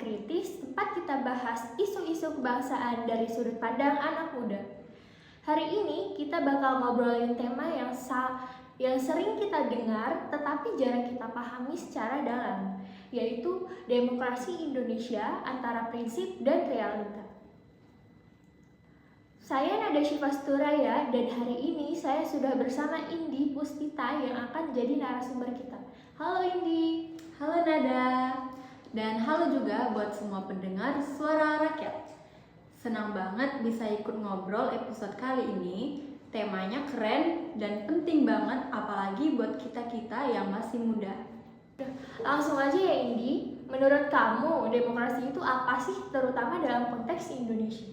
Kritis, tempat kita bahas isu-isu kebangsaan dari sudut pandang anak muda. Hari ini kita bakal ngobrolin tema yang sering kita dengar tetapi jarang kita pahami secara dalam, yaitu demokrasi Indonesia antara prinsip dan realita. Saya Nada Syifa Sturaya dan hari ini saya sudah bersama Indi Pustita yang akan jadi narasumber kita. Halo Indi. Halo Nada. Dan halo juga buat semua pendengar Suara Rakyat. Senang banget bisa ikut ngobrol episode kali ini. Temanya keren dan penting banget apalagi buat kita-kita yang masih muda. Langsung aja ya Indi, menurut kamu demokrasi itu apa sih terutama dalam konteks Indonesia?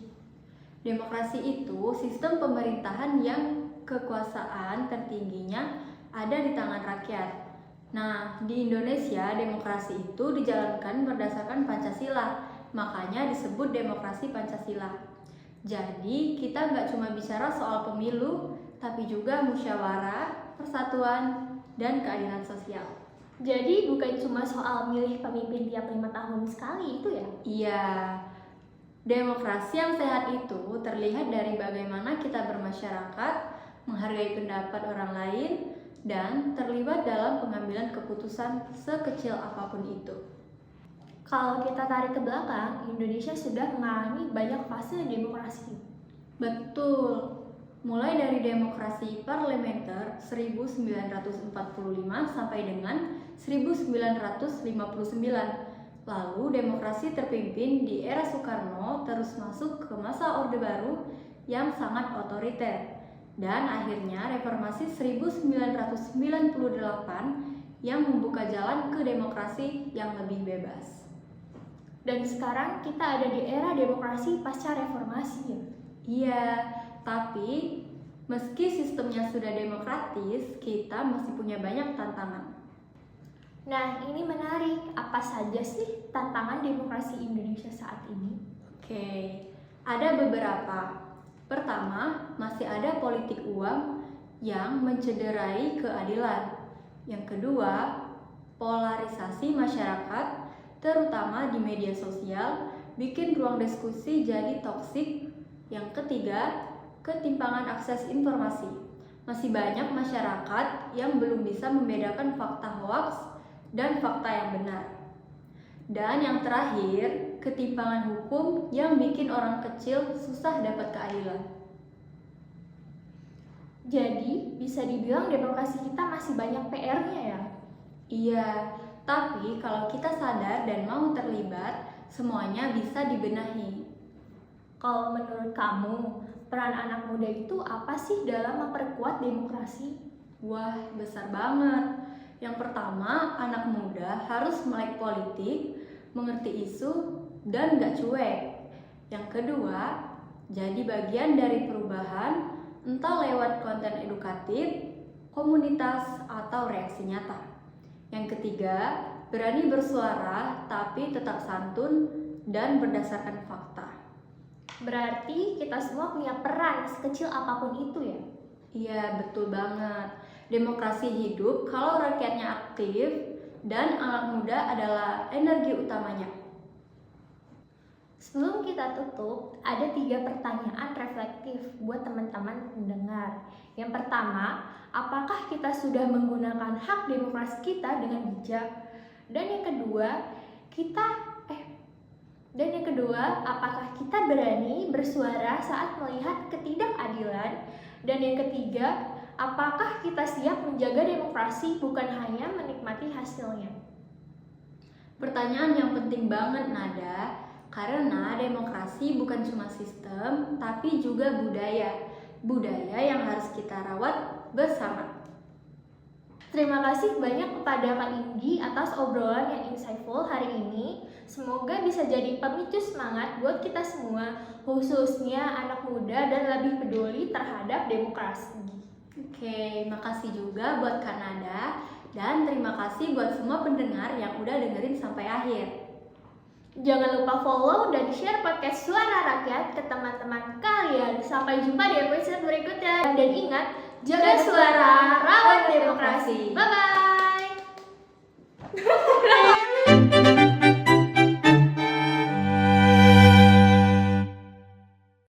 Demokrasi itu sistem pemerintahan yang kekuasaan tertingginya ada di tangan rakyat. Nah, di Indonesia demokrasi itu dijalankan berdasarkan Pancasila, makanya disebut demokrasi Pancasila. Jadi, kita nggak cuma bicara soal pemilu, tapi juga musyawarah, persatuan, dan keadilan sosial. Jadi bukan cuma soal milih pemimpin tiap 5 tahun sekali itu ya? Iya, demokrasi yang sehat itu terlihat dari bagaimana kita bermasyarakat, menghargai pendapat orang lain, dan terlibat dalam pengambilan keputusan sekecil apapun itu. Kalau kita tarik ke belakang, Indonesia sudah mengalami banyak fase demokrasi. Betul, mulai dari demokrasi parlementer 1945 sampai dengan 1959. Lalu demokrasi terpimpin di era Soekarno terus masuk ke masa Orde Baru yang sangat otoriter. Dan akhirnya reformasi 1998 yang membuka jalan ke demokrasi yang lebih bebas. Dan sekarang kita ada di era demokrasi pasca reformasi ya? Iya, tapi meski sistemnya sudah demokratis, kita masih punya banyak tantangan. Nah, ini menarik. Apa saja sih tantangan demokrasi Indonesia saat ini? Oke, ada beberapa. Pertama, masih ada politik uang yang mencederai keadilan. Yang kedua, polarisasi masyarakat, terutama di media sosial, bikin ruang diskusi jadi toksik. Yang ketiga, ketimpangan akses informasi. Masih banyak masyarakat yang belum bisa membedakan fakta hoaks dan fakta yang benar. Dan yang terakhir, ketimpangan hukum yang bikin orang kecil susah dapat keadilan. Jadi, bisa dibilang demokrasi kita masih banyak PR-nya ya? Iya, tapi kalau kita sadar dan mau terlibat, semuanya bisa dibenahi. Kalau menurut kamu, peran anak muda itu apa sih dalam memperkuat demokrasi? Wah, besar banget. Yang pertama, anak muda harus melek politik, mengerti isu, dan gak cuek. Yang kedua, jadi bagian dari perubahan, entah lewat konten edukatif, komunitas, atau reaksi nyata. Yang ketiga, berani bersuara tapi tetap santun dan berdasarkan fakta. Berarti kita semua punya peran sekecil apapun itu ya? Iya, betul banget. Demokrasi hidup kalau rakyatnya aktif dan anak muda adalah energi utamanya. Sebelum kita tutup, ada 3 pertanyaan reflektif buat teman-teman pendengar. Yang pertama, apakah kita sudah menggunakan hak demokrasi kita dengan bijak? Dan yang kedua, apakah kita berani bersuara saat melihat ketidakadilan? Dan yang ketiga, apakah kita siap menjaga demokrasi bukan hanya menikmati hasilnya? Pertanyaan yang penting banget, Nada, karena demokrasi bukan cuma sistem, tapi juga budaya. Budaya yang harus kita rawat bersama. Terima kasih banyak kepada Kak Indi atas obrolan yang insightful hari ini. Semoga bisa jadi pemicu semangat buat kita semua, khususnya anak muda dan lebih peduli terhadap demokrasi. Oke, makasih juga buat Kak Nada dan terima kasih buat semua pendengar yang udah dengerin sampai akhir. Jangan lupa follow dan share podcast Suara Rakyat ke teman-teman kalian. Sampai jumpa di episode berikutnya. Dan ingat, jaga suara, rawat demokrasi. Bye-bye!